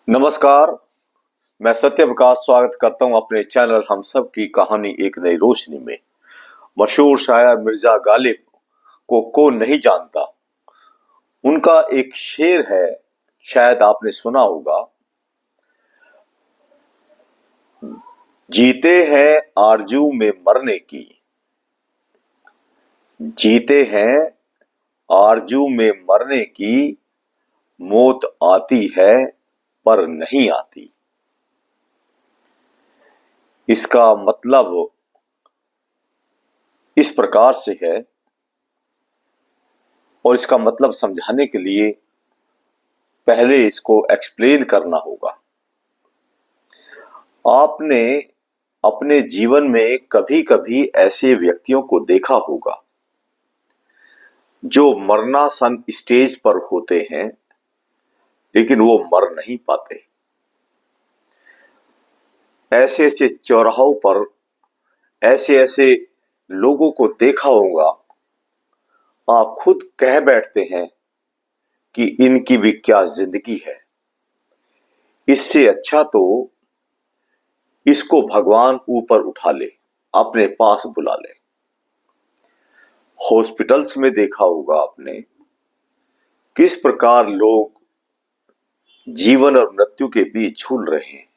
नमस्कार। मैं सत्य प्रकाश स्वागत करता हूं अपने चैनल हम सब की कहानी एक नई रोशनी में। मशहूर शायर मिर्जा गालिब को कौन नहीं जानता। उनका एक शेर है, शायद आपने सुना होगा। जीते हैं आरजू में मरने की, जीते हैं आरजू में मरने की, मौत आती है पर नहीं आती। इसका मतलब इस प्रकार से है, और इसका मतलब समझाने के लिए पहले इसको एक्सप्लेन करना होगा। आपने अपने जीवन में कभी कभी ऐसे व्यक्तियों को देखा होगा जो मरणासन स्टेज पर होते हैं, लेकिन वो मर नहीं पाते। ऐसे ऐसे चौराहों पर ऐसे ऐसे लोगों को देखा होगा, आप खुद कह बैठते हैं कि इनकी भी क्या जिंदगी है। इससे अच्छा तो इसको भगवान ऊपर उठा ले, अपने पास बुला ले। हॉस्पिटल्स में देखा होगा आपने किस प्रकार लोग जीवन और मृत्यु के बीच झूल रहे हैं।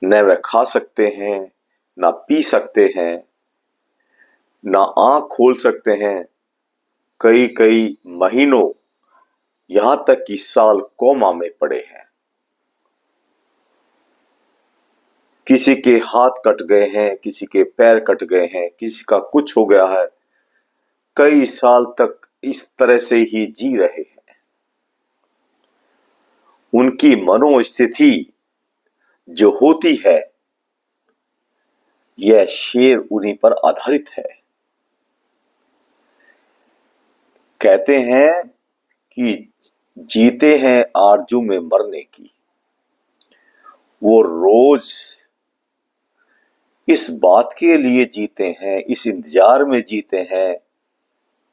न वह खा सकते हैं, ना पी सकते हैं, ना आंख खोल सकते हैं। कई कई महीनों, यहां तक कि साल कोमा में पड़े हैं। किसी के हाथ कट गए हैं, किसी के पैर कट गए हैं, किसी का कुछ हो गया है। कई साल तक इस तरह से ही जी रहे हैं। उनकी मनोस्थिति जो होती है, यह शेर उन्हीं पर आधारित है। कहते हैं कि जीते हैं आरजू में मरने की। वो रोज इस बात के लिए जीते हैं, इस इंतजार में जीते हैं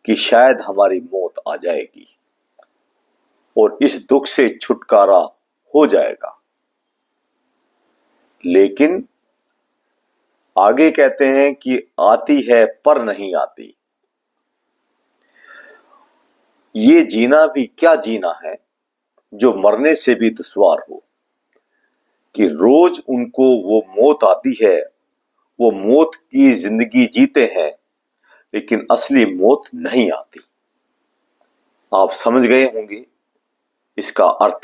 कि शायद हमारी मौत आ जाएगी और इस दुख से छुटकारा हो जाएगा। लेकिन आगे कहते हैं कि आती है पर नहीं आती। ये जीना भी क्या जीना है जो मरने से भी दुश्वार हो, कि रोज उनको वो मौत आती है, वो मौत की जिंदगी जीते हैं, लेकिन असली मौत नहीं आती। आप समझ गए होंगे इसका अर्थ।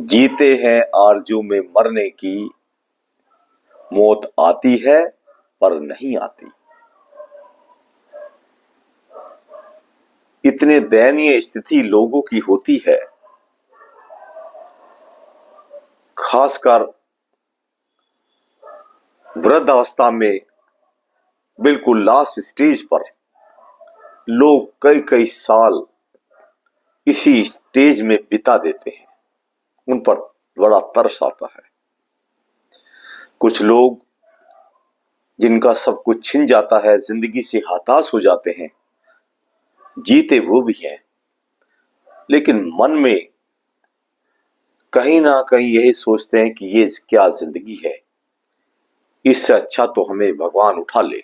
जीते हैं आरजू में मरने की, मौत आती है पर नहीं आती। इतने दयनीय स्थिति लोगों की होती है, खासकर वृद्धावस्था में, बिल्कुल लास्ट स्टेज पर लोग कई कई साल इसी स्टेज में बिता देते हैं। उन पर बड़ा तरस आता है। कुछ लोग जिनका सब कुछ छिन जाता है, जिंदगी से हताश हो जाते हैं, जीते वो भी हैं, लेकिन मन में कहीं ना कहीं यही सोचते हैं कि ये क्या जिंदगी है, इससे अच्छा तो हमें भगवान उठा ले।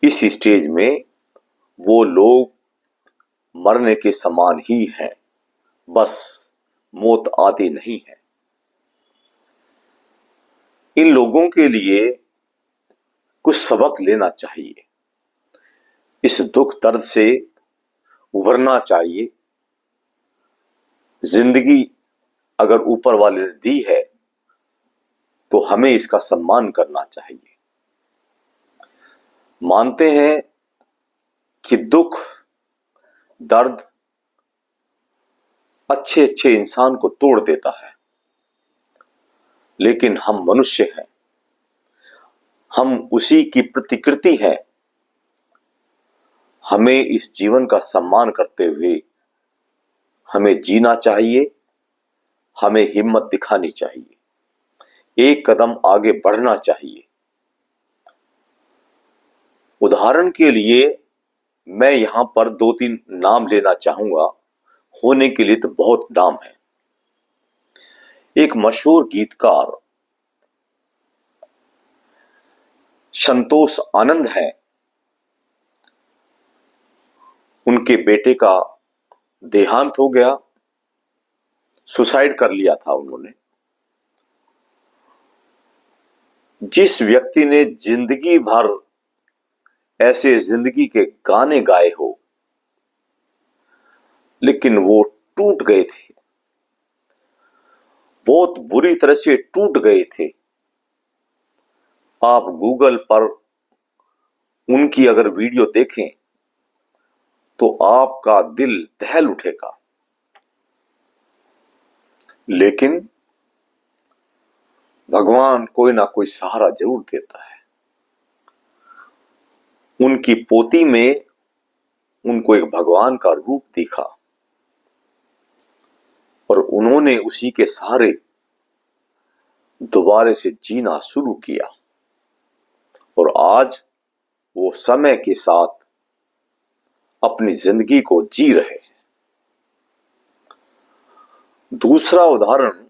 इस स्टेज में वो लोग मरने के समान ही हैं, बस मौत आती नहीं है। इन लोगों के लिए कुछ सबक लेना चाहिए, इस दुख दर्द से उभरना चाहिए। जिंदगी अगर ऊपर वाले ने दी है तो हमें इसका सम्मान करना चाहिए। मानते हैं कि दुख दर्द अच्छे अच्छे इंसान को तोड़ देता है, लेकिन हम मनुष्य हैं, हम उसी की प्रतिकृति हैं। हमें इस जीवन का सम्मान करते हुए हमें जीना चाहिए, हमें हिम्मत दिखानी चाहिए, एक कदम आगे बढ़ना चाहिए। उदाहरण के लिए मैं यहां पर दो तीन नाम लेना चाहूंगा, होने के लिए तो बहुत नाम है। एक मशहूर गीतकार संतोष आनंद है, उनके बेटे का देहांत हो गया, सुसाइड कर लिया था उन्होंने। जिस व्यक्ति ने जिंदगी भर ऐसे जिंदगी के गाने गाए हो, लेकिन वो टूट गए थे, बहुत बुरी तरह से टूट गए थे। आप गूगल पर उनकी अगर वीडियो देखें तो आपका दिल दहल उठेगा। लेकिन भगवान कोई ना कोई सहारा जरूर देता है। उनकी पोती में उनको एक भगवान का रूप दिखा और उन्होंने उसी के सहारे दोबारा से जीना शुरू किया और आज वो समय के साथ अपनी जिंदगी को जी रहे हैं। दूसरा उदाहरण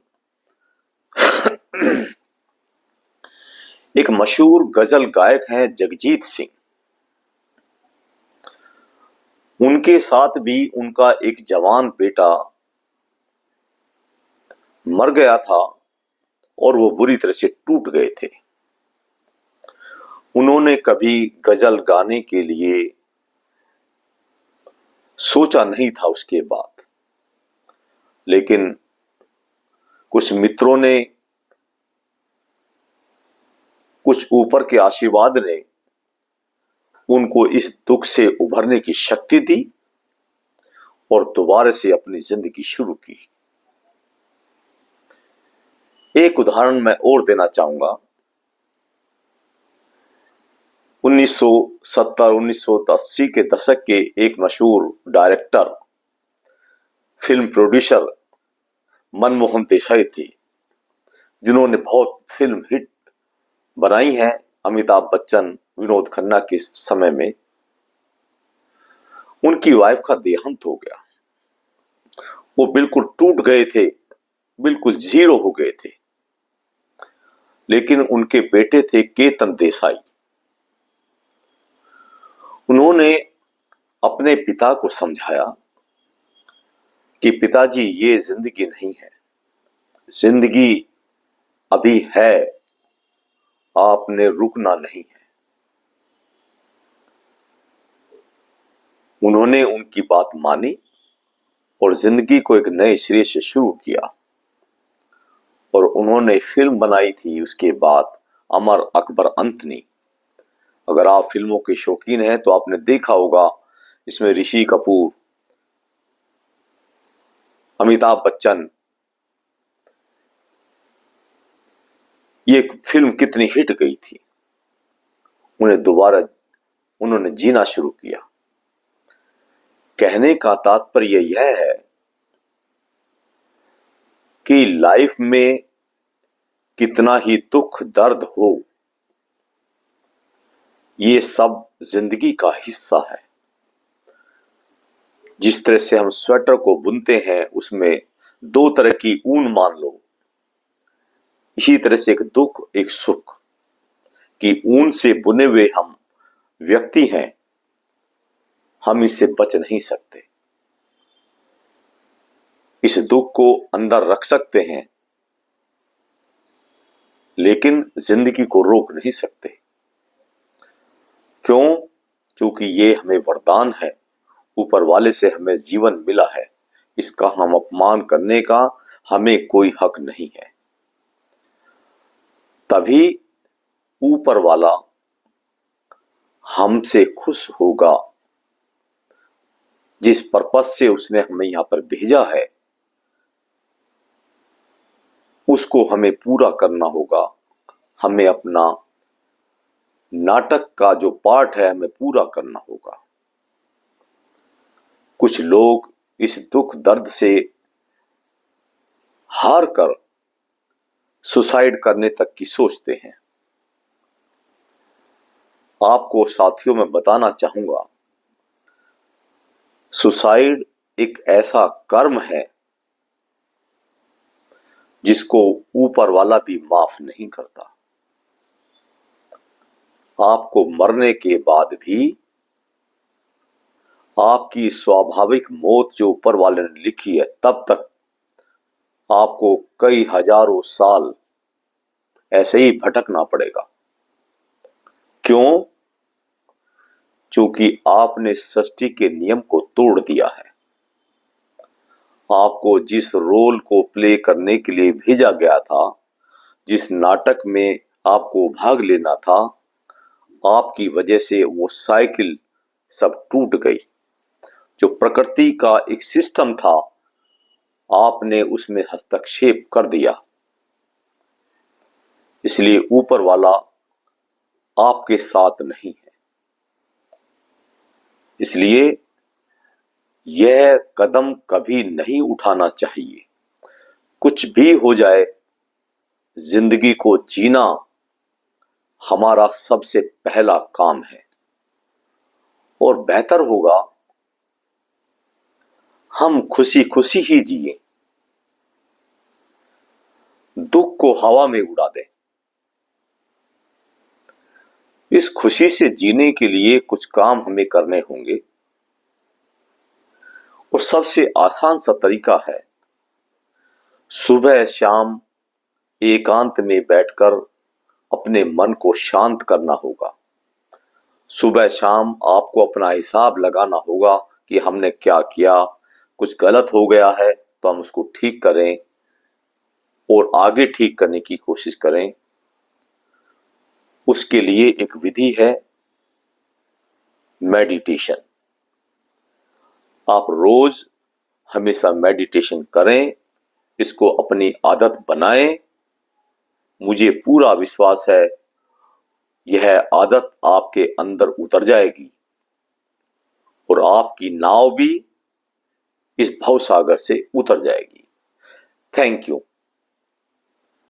एक मशहूर गजल गायक हैं जगजीत सिंह। उनके साथ भी उनका एक जवान बेटा मर गया था और वो बुरी तरह से टूट गए थे। उन्होंने कभी गजल गाने के लिए सोचा नहीं था उसके बाद, लेकिन कुछ मित्रों ने, कुछ ऊपर के आशीर्वाद ने उनको इस दुख से उभरने की शक्ति दी और दोबारा से अपनी जिंदगी शुरू की। एक उदाहरण मैं और देना चाहूंगा। 1970-1980 के दशक के एक मशहूर director, film producer Manmohan Desai थे, जिन्होंने बहुत फिल्म हिट बनाई हैं अमिताभ बच्चन, विनोद खन्ना के समय में। उनकी वाइफ का देहांत हो गया। वो बिल्कुल टूट गए थे, बिल्कुल जीरो हो गए थे। लेकिन उनके बेटे थे केतन देसाई। उन्होंने अपने पिता को समझाया कि पिताजी ये जिंदगी नहीं है, जिंदगी अभी है, आपने रुकना नहीं है। उन्होंने उनकी बात मानी और जिंदगी को एक नए सिरे से शुरू किया और उन्होंने फिल्म बनाई थी उसके बाद, अमर अकबर अंथनी। अगर आप फिल्मों के शौकीन हैं तो आपने देखा होगा, इसमें ऋषि कपूर, अमिताभ बच्चन, ये फिल्म कितनी हिट गई थी। उन्हें दोबारा उन्होंने जीना शुरू किया। कहने का तात्पर्य यह है कि लाइफ में कितना ही दुख दर्द हो, ये सब जिंदगी का हिस्सा है। जिस तरह से हम स्वेटर को बुनते हैं, उसमें दो तरह की ऊन मान लो, इसी तरह से एक दुख एक सुख की ऊन से बुने हुए हम व्यक्ति हैं, हम इससे बच नहीं सकते। इस दुख को अंदर रख सकते हैं, लेकिन जिंदगी को रोक नहीं सकते। क्यों? क्योंकि ये हमें वरदान है, ऊपर वाले से हमें जीवन मिला है, इसका हम अपमान करने का हमें कोई हक नहीं है। तभी ऊपर वाला हमसे खुश होगा। जिस पर्पस से उसने हमें यहां पर भेजा है, उसको हमें पूरा करना होगा। हमें अपना नाटक का जो पार्ट है हमें पूरा करना होगा। कुछ लोग इस दुख दर्द से हार कर सुसाइड करने तक की सोचते हैं। आपको साथियों में बताना चाहूंगा, सुसाइड एक ऐसा कर्म है जिसको ऊपर वाला भी माफ नहीं करता। आपको मरने के बाद भी आपकी स्वाभाविक मौत जो ऊपर वाले ने लिखी है, तब तक आपको कई हजारों साल ऐसे ही भटकना पड़ेगा। क्यों? क्योंकि आपने सृष्टि के नियम को तोड़ दिया है। आपको जिस रोल को प्ले करने के लिए भेजा गया था, जिस नाटक में आपको भाग लेना था, आपकी वजह से वो साइकिल सब टूट गई। जो प्रकृति का एक सिस्टम था, आपने उसमें हस्तक्षेप कर दिया। इसलिए ऊपर वाला आपके साथ नहीं है। इसलिए यह कदम कभी नहीं उठाना चाहिए। कुछ भी हो जाए, जिंदगी को जीना हमारा सबसे पहला काम है। और बेहतर होगा हम खुशी खुशी ही जिए, दुख को हवा में उड़ा दें। इस खुशी से जीने के लिए कुछ काम हमें करने होंगे, और सबसे आसान सा तरीका है सुबह शाम एकांत में बैठकर अपने मन को शांत करना होगा। सुबह शाम आपको अपना हिसाब लगाना होगा कि हमने क्या किया, कुछ गलत हो गया है तो हम उसको ठीक करें और आगे ठीक करने की कोशिश करें। उसके लिए एक विधि है मेडिटेशन। आप रोज हमेशा मेडिटेशन करें, इसको अपनी आदत बनाएं। मुझे पूरा विश्वास है यह आदत आपके अंदर उतर जाएगी और आपकी नाव भी इस भवसागर से उतर जाएगी। Thank you.